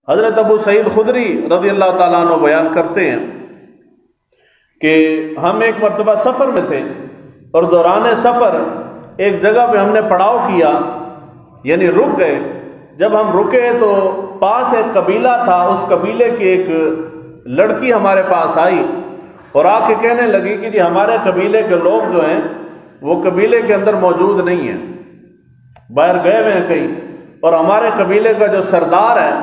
حضرت ابو سعید خدری رضی اللہ تعالیٰ عنہ بیان کرتے ہیں کہ ہم ایک مرتبہ سفر میں تھے اور دوران سفر ایک جگہ پہ ہم نے پڑاؤ کیا، یعنی رک گئے۔ جب ہم رکے تو پاس ایک قبیلہ تھا، اس قبیلے کی ایک لڑکی ہمارے پاس آئی اور آ کے کہنے لگی کہ جی ہمارے قبیلے کے لوگ جو ہیں وہ قبیلے کے اندر موجود نہیں ہیں، باہر گئے ہوئے ہیں کہیں، اور ہمارے قبیلے کا جو سردار ہے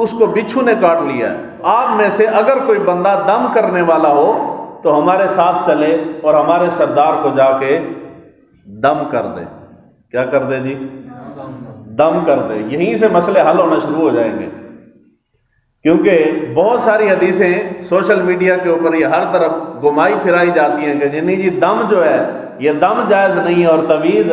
اس کو بچھو نے کاٹ لیا ہے۔ آپ میں سے اگر کوئی بندہ دم کرنے والا ہو تو ہمارے ساتھ چلے اور ہمارے سردار کو جا کے دم کر دے۔ کیا کر دے جی؟ دم کر دے۔ یہیں سے مسئلے حل ہونا شروع ہو جائیں گے، کیونکہ بہت ساری حدیثیں سوشل میڈیا کے اوپر یہ ہر طرف گمائی پھرائی جاتی ہیں کہ نہیں جی دم جو ہے یہ دم جائز نہیں ہے اور تعویذ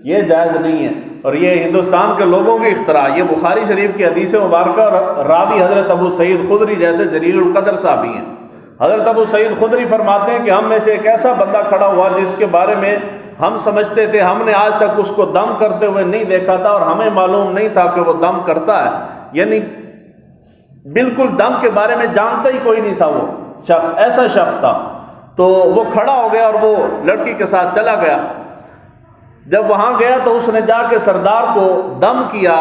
یہ جائز نہیں ہے، اور یہ ہندوستان کے لوگوں کی اختراع۔ یہ بخاری شریف کی حدیث مبارکہ اور راوی حضرت ابو سعید خدری جیسے جلیل القدر صحابی ہیں۔ حضرت ابو سعید خدری فرماتے ہیں کہ ہم میں سے ایک ایسا بندہ کھڑا ہوا جس کے بارے میں ہم سمجھتے تھے، ہم نے آج تک اس کو دم کرتے ہوئے نہیں دیکھا تھا اور ہمیں معلوم نہیں تھا کہ وہ دم کرتا ہے، یعنی بالکل دم کے بارے میں جانتا ہی کوئی نہیں تھا۔ وہ شخص ایسا شخص تھا، تو وہ کھڑا ہو گیا اور وہ لڑکی کے ساتھ چلا گیا۔ جب وہاں گیا تو اس نے جا کے سردار کو دم کیا،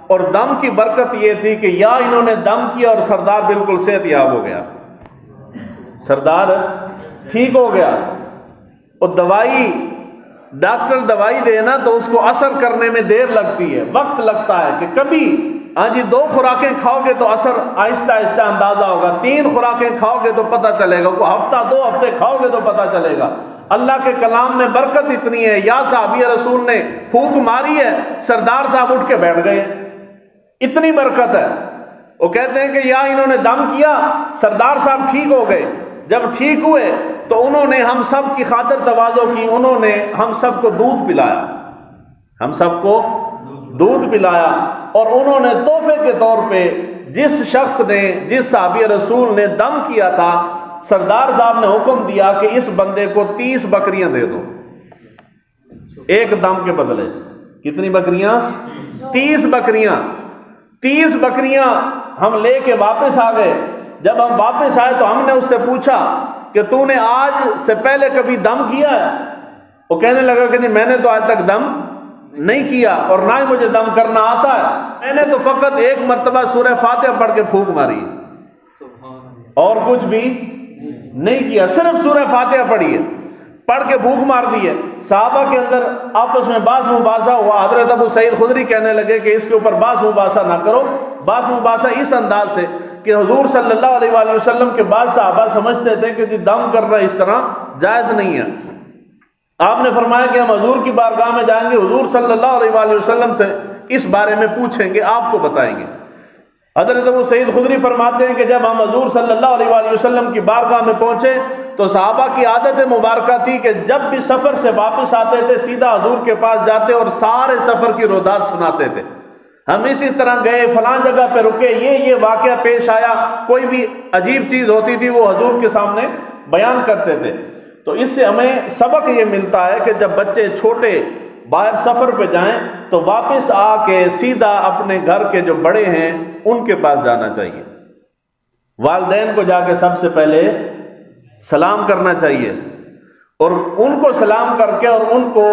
اور دم کی برکت یہ تھی کہ یا انہوں نے دم کیا اور سردار بالکل صحت یاب ہو گیا، سردار ٹھیک ہو گیا۔ اور دوائی، ڈاکٹر دوائی دے نا تو اس کو اثر کرنے میں دیر لگتی ہے، وقت لگتا ہے کہ کبھی ہاں جی 2 خوراکیں کھاؤ گے تو اثر آہستہ آہستہ اندازہ ہوگا، 3 خوراکیں کھاؤ گے تو پتہ چلے گا، کوئی ہفتہ 2 ہفتے کھاؤ گے تو پتہ چلے گا۔ اللہ کے کلام میں برکت اتنی ہے، یا صحابی رسول نے پھونک ماری ہے، سردار صاحب اٹھ کے بیٹھ گئے، اتنی برکت ہے۔ وہ کہتے ہیں کہ یا انہوں نے دم کیا، سردار صاحب ٹھیک ہو گئے۔ جب ٹھیک ہوئے تو انہوں نے ہم سب کی خاطر تواضع کی، انہوں نے ہم سب کو دودھ پلایا، ہم سب کو دودھ پلایا، اور انہوں نے تحفے کے طور پہ جس شخص نے، جس صحابی رسول نے دم کیا تھا، سردار صاحب نے حکم دیا کہ اس بندے کو 30 بکریاں دے دو، ایک دم کے بدلے۔ کتنی بکریاں؟ 30 بکریاں۔ 30 بکریاں ہم لے کے واپس آ گئے۔ جب ہم واپس آئے تو ہم نے اس سے پوچھا کہ تو نے آج سے پہلے کبھی دم کیا ہے؟ وہ کہنے لگا کہ جی میں نے تو آج تک دم نہیں کیا اور نہ ہی مجھے دم کرنا آتا ہے، میں نے تو فقط ایک مرتبہ سورہ فاتحہ پڑھ کے پھونک ماری اور کچھ بھی نہیں کیا، صرف سورہ فاتحہ پڑھی ہے، پڑھ کے پھونک مار دی ہے۔ صحابہ کے اندر آپس میں باس مباحثہ ہوا، حضرت ابو سعید خدری کہنے لگے کہ اس کے اوپر باس مباحثہ نہ کرو۔ باس مباحثہ اس انداز سے کہ حضور صلی اللہ علیہ وآلہ وسلم کے بعد صحابہ سمجھتے تھے کہ دم کرنا اس طرح جائز نہیں ہے۔ آپ نے فرمایا کہ ہم حضور کی بارگاہ میں جائیں گے، حضور صلی اللہ علیہ وآلہ وسلم سے اس بارے میں پوچھیں گے، آپ کو بتائیں گے۔ حضرت ابو سعید خدری فرماتے ہیں کہ جب ہم حضور صلی اللہ علیہ وآلہ وسلم کی بارگاہ میں پہنچے تو صحابہ کی عادت مبارکہ تھی کہ جب بھی سفر سے واپس آتے تھے سیدھا حضور کے پاس جاتے اور سارے سفر کی رودات سناتے تھے۔ ہم اس طرح گئے، فلاں جگہ پہ رکے، یہ واقعہ پیش آیا، کوئی بھی عجیب چیز ہوتی تھی وہ حضور کے سامنے بیان کرتے تھے۔ تو اس سے ہمیں سبق یہ ملتا ہے کہ جب بچے چھوٹے باہر سفر پہ جائیں تو واپس آ کے سیدھا اپنے گھر کے جو بڑے ہیں ان کے پاس جانا چاہیے، والدین کو جا کے سب سے پہلے سلام کرنا چاہیے، اور ان کو سلام کر کے اور ان کو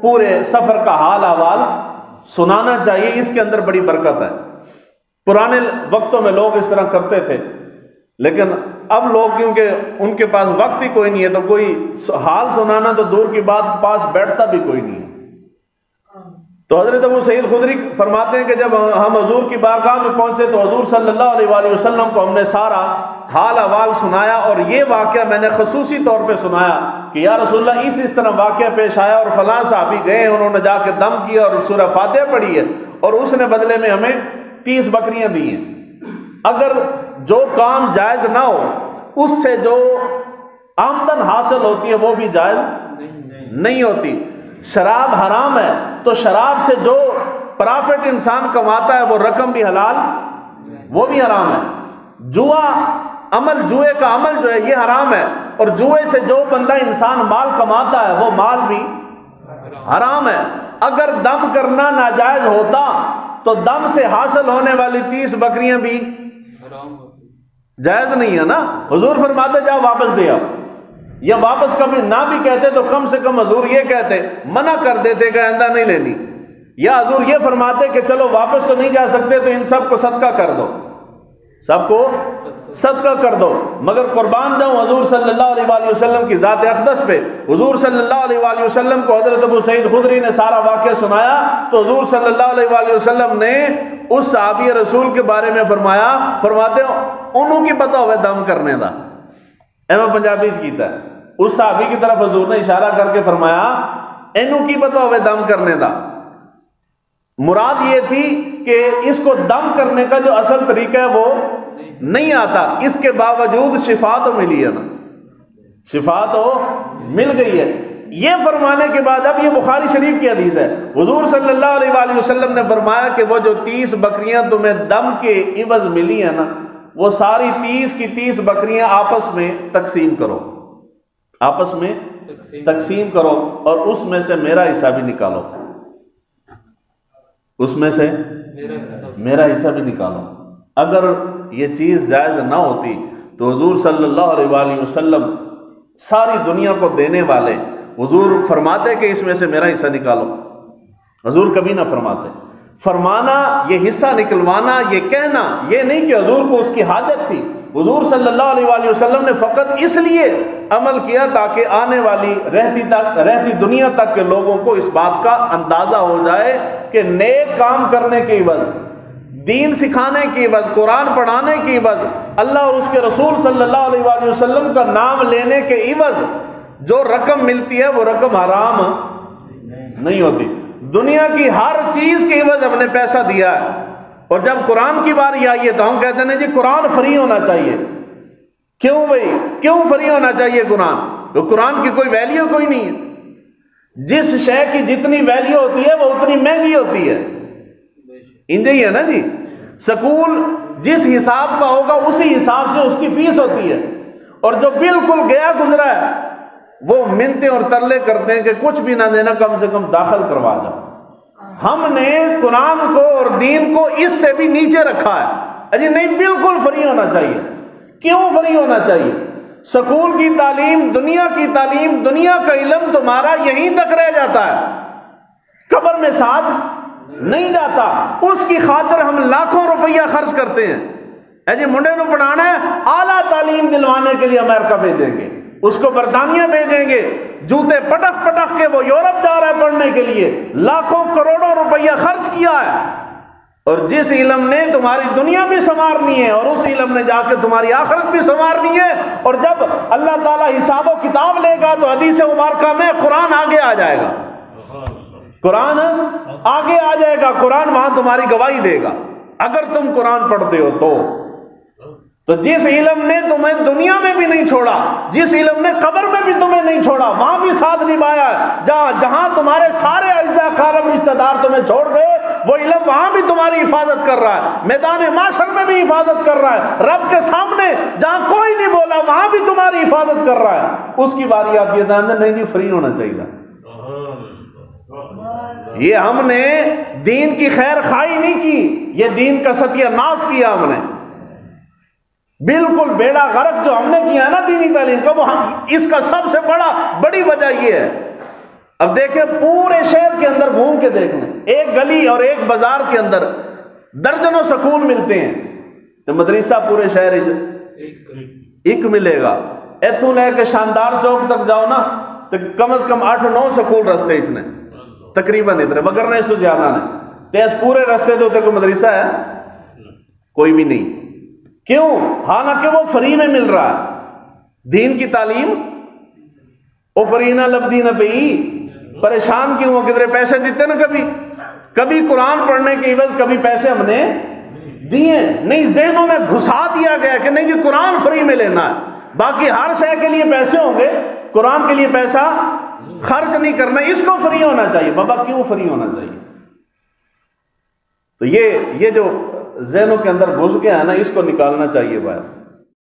پورے سفر کا حال احوال سنانا چاہیے۔ اس کے اندر بڑی برکت ہے۔ پرانے وقتوں میں لوگ اس طرح کرتے تھے، لیکن اب لوگ کیونکہ ان کے پاس وقت ہی کوئی نہیں ہے تو کوئی حال سنانا تو دور کی بات، پاس بیٹھتا بھی کوئی نہیں ہے۔ تو حضرت ابو سعید خدری فرماتے ہیں کہ جب ہم حضور کی بارگاہ میں پہنچے تو حضور صلی اللہ علیہ وآلہ وسلم کو ہم نے سارا حال احوال سنایا، اور یہ واقعہ میں نے خصوصی طور پہ سنایا کہ یا رسول اللہ اس طرح واقعہ پیش آیا اور فلاں صحابی گئے، انہوں نے جا کے دم کیا اور سورہ فاتحہ پڑھی ہے اور اس نے بدلے میں ہمیں 30 بکریاں دی ہیں۔ اگر جو کام جائز نہ ہو اس سے جو آمدن حاصل ہوتی ہے وہ بھی جائز نہیں ہوتی۔ شراب حرام ہے تو شراب سے جو پرافٹ انسان کماتا ہے وہ رقم بھی حلال، وہ بھی حرام ہے۔ جوئے کا عمل جو ہے یہ حرام ہے، اور جوئے سے جو بندہ انسان مال کماتا ہے وہ مال بھی حرام ہے۔ اگر دم کرنا ناجائز ہوتا تو دم سے حاصل ہونے والی 30 بکریاں بھی جائز نہیں ہے نا۔ حضور فرماتے جاؤ واپس دے آؤ، یا واپس کبھی نہ بھی کہتے تو کم سے کم حضور یہ کہتے، منع کر دیتے کہ آئندہ نہیں لینی، یا حضور یہ فرماتے کہ چلو واپس تو نہیں جا سکتے تو ان سب کو صدقہ کر دو، سب کو صدقہ کر دو۔ مگر قربان جاؤں حضور صلی اللہ علیہ وآلہ وسلم کی ذات اقدس پہ، حضور صلی اللہ علیہ وآلہ وسلم کو حضرت ابو سعید خدری نے سارا واقعہ سنایا تو حضور صلی اللہ علیہ وآلہ وسلم نے اس صحابی رسول کے بارے میں فرماتے انہوں کی پتہ ہوئے دم کرنے دا، میں پنجابی کیتا ہے، اس صحابی کی طرف حضور نے اشارہ کر کے فرمایا انہوں کی پتہ ہوئے دم کرنے دا۔ مراد یہ تھی کہ اس کو دم کرنے کا جو اصل طریقہ ہے وہ نہیں آتا، اس کے باوجود شفا تو ملی ہے نا، شفا تو مل گئی ہے۔ یہ فرمانے کے بعد اب یہ بخاری شریف کی حدیث ہے، حضور صلی اللہ علیہ وآلہ وسلم نے فرمایا کہ وہ جو 30 بکریاں تمہیں دم کے عوض ملی ہیں نا، وہ ساری 30 کی 30 بکریاں آپس میں تقسیم کرو، آپس میں تقسیم کرو، اور اس میں سے میرا حصہ بھی نکالو، اس میں سے میرا حصہ بھی نکالو۔ اگر یہ چیز جائز نہ ہوتی تو حضور صلی اللہ علیہ وآلہ وسلم ساری دنیا کو دینے والے، حضور فرماتے کہ اس میں سے میرا حصہ نکالو، حضور کبھی نہ فرماتے۔ فرمانا، یہ حصہ نکلوانا، یہ کہنا، یہ نہیں کہ حضور کو اس کی حاجت تھی، حضور صلی اللہ علیہ وآلہ وسلم نے فقط اس لیے عمل کیا تاکہ آنے والی رہتی دنیا تک کے لوگوں کو اس بات کا اندازہ ہو جائے کہ نیک کام کرنے کے عوض، دین سکھانے کی عوض، قرآن پڑھانے کی عوض، اللہ اور اس کے رسول صلی اللہ علیہ وآلہ وسلم کا نام لینے کے عوض جو رقم ملتی ہے وہ رقم حرام نہیں ہوتی۔ دنیا کی ہر چیز کے عوض ہم نے پیسہ دیا ہے، اور جب قرآن کی باری آئی ہے تو ہم کہتے ہیں جی قرآن فری ہونا چاہیے۔ کیوں بھائی، کیوں فری ہونا چاہیے قرآن؟ تو قرآن کی کوئی ویلیو کوئی نہیں ہے، جس شے کی جتنی ویلیو ہوتی ہے وہ اتنی مہنگی ہوتی ہے، انجے ہی ہے نا جی۔ سکول جس حساب کا ہوگا اسی حساب سے اس کی فیس ہوتی ہے، اور جو بالکل گیا گزرا ہے وہ منتیں اور ترلے کرتے ہیں کہ کچھ بھی نہ دینا، کم سے کم داخل کروا جاؤ۔ ہم نے قرآن کو اور دین کو اس سے بھی نیچے رکھا ہے، اجی نہیں، بالکل فری ہونا چاہیے۔ کیوں فری ہونا چاہیے؟ سکول کی تعلیم، دنیا کی تعلیم، دنیا کا علم تمہارا یہیں تک رہ جاتا ہے، قبر میں ساتھ نہیں جاتا۔ اس کی خاطر ہم لاکھوں روپیہ خرچ کرتے ہیں، اجی منڈے نو پڑھانا ہے، اعلیٰ تعلیم دلوانے کے لیے امریکہ بھیجیں گے، اس کو برطانیہ بھیجیں گے، جوتے پٹخ پٹخ کے وہ یورپ جا رہا ہے پڑھنے کے لیے، لاکھوں کروڑوں روپیہ خرچ کیا ہے، اور جس علم نے تمہاری دنیا بھی سنوارنی ہے اور اس علم نے جا کے تمہاری آخرت بھی سنوارنی ہے، اور جب اللہ تعالیٰ حساب و کتاب لے گا تو حدیث مبارکہ میں قرآن آگے آ جائے گا، قرآن آگے آ جائے گا، قرآن وہاں تمہاری گواہی دے گا اگر تم قرآن پڑھتے ہو تو جس علم نے تمہیں دنیا میں بھی نہیں چھوڑا، جس علم نے قبر میں بھی تمہیں نہیں چھوڑا، وہاں بھی ساتھ نبھایا ہے، جہاں تمہارے سارے اعزاء اقارب رشتہ دار تمہیں چھوڑ گئے، وہ علم وہاں بھی تمہاری حفاظت کر رہا ہے، میدان معاشر میں بھی حفاظت کر رہا ہے، رب کے سامنے جہاں کوئی نہیں بولا وہاں بھی تمہاری حفاظت کر رہا ہے۔ اس کی باری آتی ہے نہیں جی فری ہونا چاہیے۔ یہ ہم نے دین کی خیر خواہی نہیں کی، یہ دین کا ستیہ ناش کیا ہم نے، بالکل بیڑا غرق جو ہم نے کیا ہے نا دینی تعلیم کا، وہ اس کا سب سے بڑی وجہ یہ ہے۔ اب دیکھیں پورے شہر کے اندر گھوم کے دیکھ لیں، ایک گلی اور ایک بازار کے اندر درجنوں سکول ملتے ہیں، تو مدرسہ پورے شہر ایک ملے گا۔ ایتھوں لے کے شاندار چوک تک جاؤ نا تو کم از کم 8-9 سکول رستے اس نے تقریباً اتنے، مگر نہیں اس سے زیادہ نے، تیز پورے رستے دے کوئی مدرسہ ہے کوئی بھی نہیں۔ کیوں؟ حالانکہ وہ فری میں مل رہا ہے دین کی تعلیم، وہ فری نہ لبدی نہ پئی، پریشان کیوں ہو؟ کدھر پیسے دیتے نا، کبھی قرآن پڑھنے کے عوض کبھی پیسے ہم نے دیے نہیں، ذہنوں میں گھسا دیا گیا کہ نہیں جی قرآن فری میں لینا ہے، باقی ہر شے کے لیے پیسے ہوں گے، قرآن کے لیے پیسہ خرچ نہیں کرنا، اس کو فری ہونا چاہیے۔ بابا کیوں فری ہونا چاہیے؟ تو یہ جو ذہنوں کے اندر گھس گیا ہے نا، اس کو نکالنا چاہیے باہر۔